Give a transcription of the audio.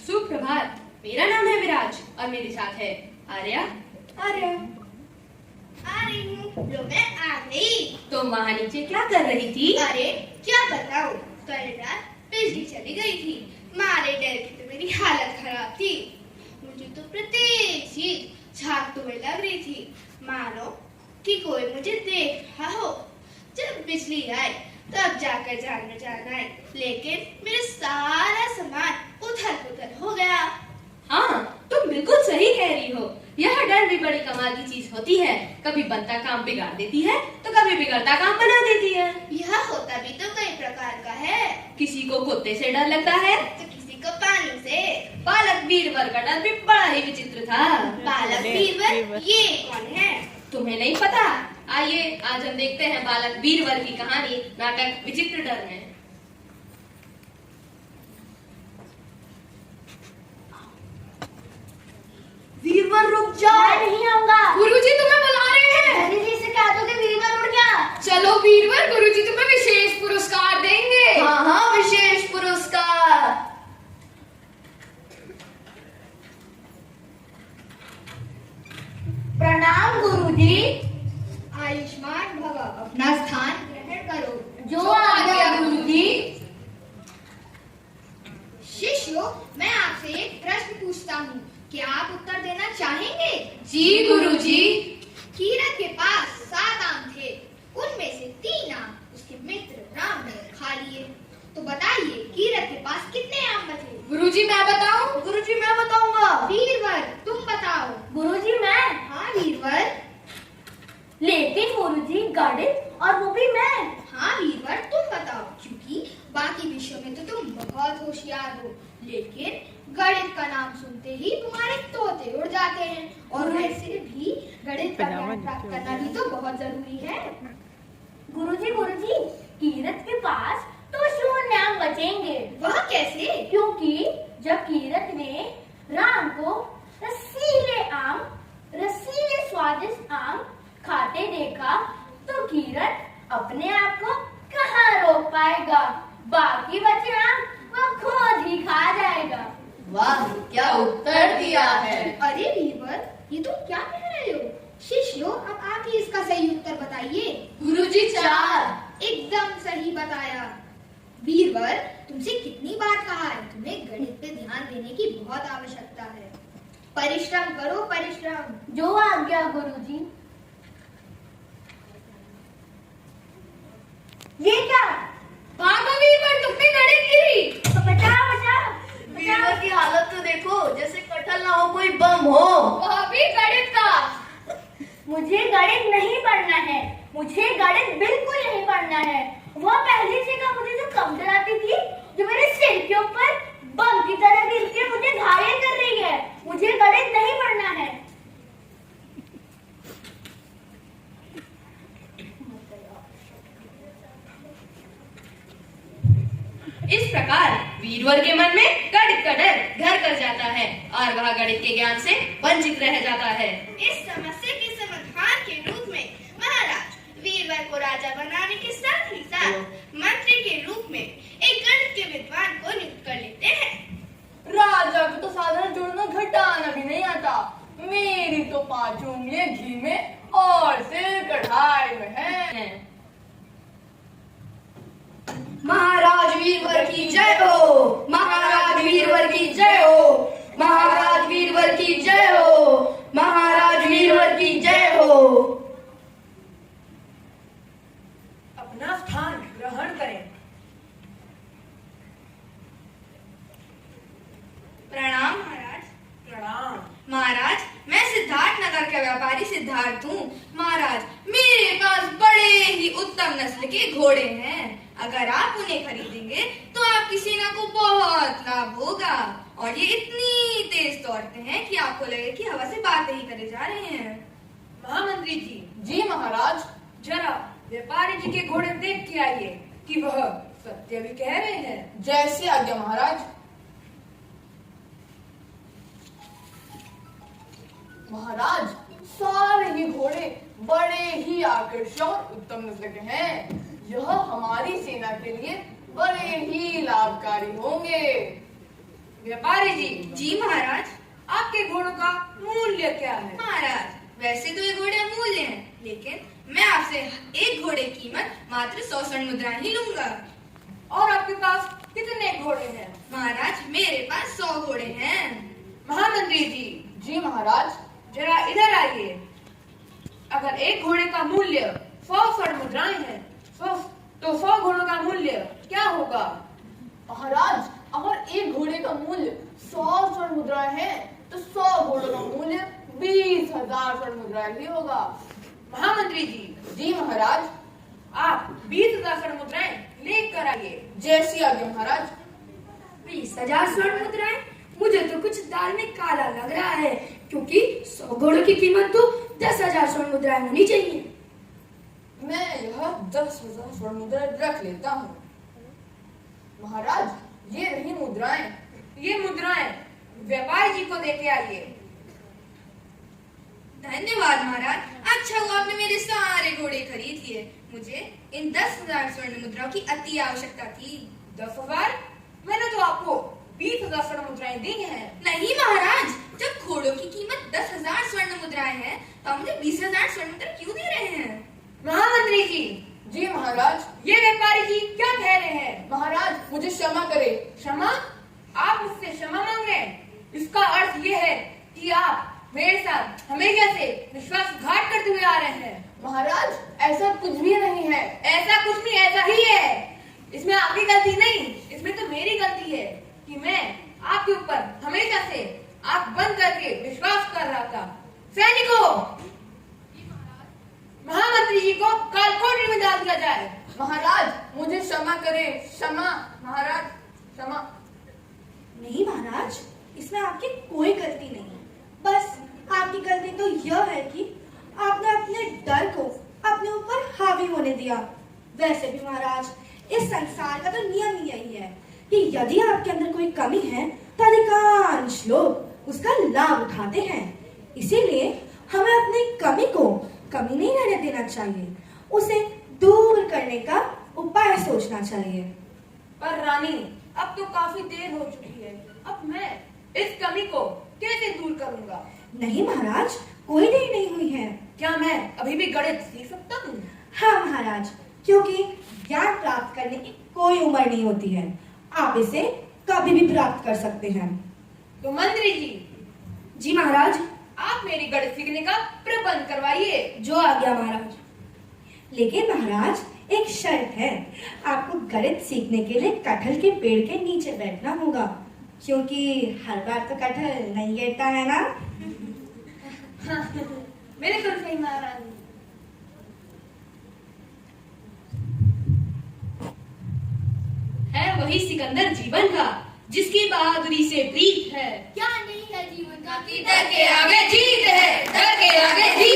सुप्रभात। मेरा नाम है विराज और मेरे साथ है आर्या। आर्या आ रही हूँ। लो मैं आ गई। तुम वहाँ नीचे क्या कर रही थी? अरे क्या बताऊँ, कल रात बिजली चली गई थी। मारे डर की तो मेरी हालत खराब थी। मुझे तो प्रत्येक चीज झांकते हुए लग रही थी, मानो कि कोई मुझे देख रहा हो। जब बिजली आई तब जाकर जान में जान आई, लेकिन मेरा सारा सामान उथल पुथल हो गया। हाँ, तुम बिल्कुल सही कह रही हो। यह डर भी बड़ी कमाल की चीज होती है। कभी बनता काम बिगाड़ देती है तो कभी बिगड़ता काम बना देती है। यह होता भी तो कई प्रकार का है। किसी को कुत्ते से डर लगता है तो किसी को पानी से। बालक बीरबल का डर भी बड़ा ही विचित्र था। बालक बीरबल ये कौन है? तुम्हें नहीं पता? आइए आज हम देखते हैं बालक बीरबल की कहानी, नाटक विचित्र डर में। बीरबल रुक जा। मैं नहीं आऊंगा। गुरुजी तुम्हें बुला रहे हैं। धनी जी से कह दो कि बीरबल उड़ गया। चलो बीरबल, गुरुजी तुम्हें विशेष पुरस्कार देंगे। हाँ हाँ, विशेष पुरस्कार। प्रणाम गुरुजी। आयुष्मान भव। अपना स्थान ग्रहण करो। जो आज्ञा गुरुजी। शिष्यों, मैं आपसे एक प्रश्न पूछता हूँ, क्या आप उत्तर देना चाहेंगे? जी गुरुजी। कीरत के पास 7 आम थे, उनमें से 3 आम उसके मित्र राम ने खा लिए। तो बताइए, कीरत के पास कितने आम बचे? गुरुजी मैं बताऊं? गुरुजी मैं बताऊंगा। बीरबल तुम बताओ। गुरुजी मैं। हाँ बीरबल। लेकिन गुरुजी गणित और वो भी मैं। हाँ बीरबल तुम बताओ, क्योंकि बाकी विषयों में तो तुम बहुत होशियार हो, लेकिन गणित का नाम सुनते ही तुम्हारे तोते उड़ जाते हैं। और वैसे भी गणित का ज्ञान प्राप्त करना भी तो बहुत जरूरी है। गुरुजी कीरत के पास तो 0 आम बचेंगे। वह कैसे? क्योंकि जब कीरत ने राम को रसीले स्वादिष्ट आम खाते देखा तो कीरत अपने आप को कहाँ रोक पाएगा। बाकी बचे आम वो खुद ही खा जाएगा। वाह, क्या उत्तर दिया है। अरे बीरबल, ये तुम क्या कह रहे हो? शिष्यों, अब आप ही इसका सही उत्तर बताइए। गुरुजी 4। एकदम सही बताया। बीरबल, तुमसे कितनी बार कहा है, तुम्हें गणित पे ध्यान देने की बहुत आवश्यकता है। परिश्रम करो, परिश्रम। जो आज्ञा गुरुजी। ये क्या? भागो बीरबल, तुम पे गणित गिरी। बचा। बीरबल की हालत तो देखो, जैसे कटहल ना हो कोई बम हो। वह भी गणित का। मुझे गणित नहीं पढ़ना है। मुझे गणित बिल्कुल नहीं पढ़ना है। वो पहली जगह मुझे जो कमजोर आती थी, जो मेरे सिर के ऊपर बम की तरह गिर के मुझे घायल कर रही है। मुझे गणित नहीं पढ़ना है। इस प्रकार बीरबल के मन में गणित का डर घर कर जाता है और वह गणित के ज्ञान से वंचित रह जाता है। इस समस्या के समाधान के रूप में महाराज बीरबल को राजा बनाने के साथ ही साथ मंत्री के रूप में एक गणित के विद्वान को नियुक्त कर लेते हैं। राजा को तो साधारण जोड़ना घटाना भी नहीं आता। मेरी तो 5 उंगलियां घी में और सिर कढ़ाई में है। महाराज बीरबल की जय हो। महाराज बीरबल की जय हो। महाराज बीरबल की जय हो। महाराज बीरबल की जय हो। अपना स्थान ग्रहण करें। प्रणाम महाराज। प्रणाम। महाराज, मैं सिद्धार्थ नगर का व्यापारी सिद्धार्थ हूँ। महाराज, मेरे पास बड़े ही उत्तम नस्ल के घोड़े हैं। अगर आप उन्हें खरीदेंगे तो आपकी सेना को बहुत लाभ होगा। और ये इतनी तेज दौड़ते हैं कि आपको लगे कि हवा से बातें ही करे जा रहे हैं। महामंत्री जी। जी महाराज। जरा व्यापारी जी के घोड़े देख के आइए कि वह सत्य भी कह रहे हैं। जैसे आज्ञा महाराज। महाराज, सारे ही घोड़े बड़े ही आकर्षक और उत्तम नस्ल के हैं। यह हमारी सेना के लिए बड़े ही लाभकारी होंगे। व्यापारी जी, जी महाराज। आपके घोड़ों का मूल्य क्या है? महाराज, वैसे तो ये घोड़े अमूल्य हैं, लेकिन मैं आपसे एक घोड़े की कीमत मात्र 100 स्वर्ण मुद्राएं ही लूंगा। और आपके पास कितने घोड़े हैं? महाराज, मेरे पास 100 घोड़े हैं। महामंत्री जी। जी महाराज, जरा इधर आइए। अगर एक घोड़े का मूल्य 100 स्वर्ण मुद्राएं है, तो 100 घोड़ों का मूल्य क्या होगा? महाराज, अगर एक घोड़े का मूल्य 100 स्वर्ण मुद्राएं है, तो 100 घोड़ों का मूल्य 20,000 स्वर्ण मुद्राएं ही होगा। महामंत्री जी। जी महाराज। आप 20,000 स्वर्ण मुद्राएं लेकर आइए। जैसी आज्ञा महाराज। 20,000 स्वर्ण मुद्राएं? मुझे तो कुछ दाल में काला लग रहा है, क्योंकि 100 घोड़ों की कीमत तो 10,000 स्वर्ण मुद्राएं होनी चाहिए। मैं यह 10,000 स्वर्ण मुद्राएं रख लेता हूँ। महाराज, ये रही मुद्राएं। ये मुद्राएं व्यापारी जी को देके आइए। धन्यवाद महाराज, अच्छा हुआ आपने मेरे सारे घोड़े खरीद लिए। मुझे इन 10,000 स्वर्ण मुद्राओं की अति आवश्यकता थी। 10,000? मैंने तो आपको 20,000 स्वर्ण मुद्राएं दी हैं। नहीं महाराज, जब घोड़ों की कीमत 10,000 स्वर्ण मुद्राएं हैं, तो आप मुझे 20,000 स्वर्ण मुद्रा क्यों दे रहे हैं? महामंत्री जी। जी महाराज। ये व्यापारी जी क्या कह रहे हैं? महाराज, मुझे क्षमा करे। क्षमा? आप मुझसे क्षमा मांग रहे हैं? इसका अर्थ ये है कि आप मेरे साथ हमेशा से विश्वासघात करते हुए आ रहे हैं। महाराज, ऐसा कुछ भी नहीं है। ऐसा कुछ नहीं, ऐसा ही है। इसमें आपकी गलती नहीं, इसमें तो मेरी गलती है कि मैं आपके ऊपर हमेशा से आंख बंद करके विश्वास कर रहा था। सैनिकों, महामंत्री जी को काल कोठरी में डाल दिया जाए। महाराज, मुझे क्षमा करे। क्षमा महाराज, क्षमा। नहीं महाराज, इसमें आपकी कोई गलती नहीं है। बस आपकी गलती तो यह है कि आपने अपने डर को अपने ऊपर हावी होने दिया। वैसे भी महाराज, इस संसार का तो नियम ही यही है कि यदि आपके अंदर कोई कमी है, तो अधिकांश लोग उसका लाभ उठाते हैं। इसीलिए हमें अपनी कमी को कमी नहीं रहने देना चाहिए, उसे दूर करने का उपाय सोचना चाहिए। पर रानी, अब तो काफी देर हो चुकी है। अब मैं इस कमी को कैसे दूर करूंगा? नहीं महाराज, कोई देर नहीं हुई है। क्या मैं अभी भी गणित सीख सकता हूँ? हाँ महाराज, क्योंकि ज्ञान प्राप्त करने की कोई उम्र नहीं होती है। आप इसे कभी भी प्राप्त कर सकते हैं। तो मंत्री जी। जी महाराज। आप मेरी गणित सीखने का प्रबंध करवाइए। जो आ गया महाराज। लेकिन महाराज, एक शर्त है, आपको गणित सीखने के लिए कटहल के पेड़ के नीचे बैठना होगा, क्योंकि हर बार तो कटहल नहीं गिरता है ना। मेरे कुल सही महाराज। है वही सिकंदर जीवन का, जिसकी बहादुरी से प्रीत है। क्या नहीं है जीवन का? डर के आगे जीत है, डर के आगे जीत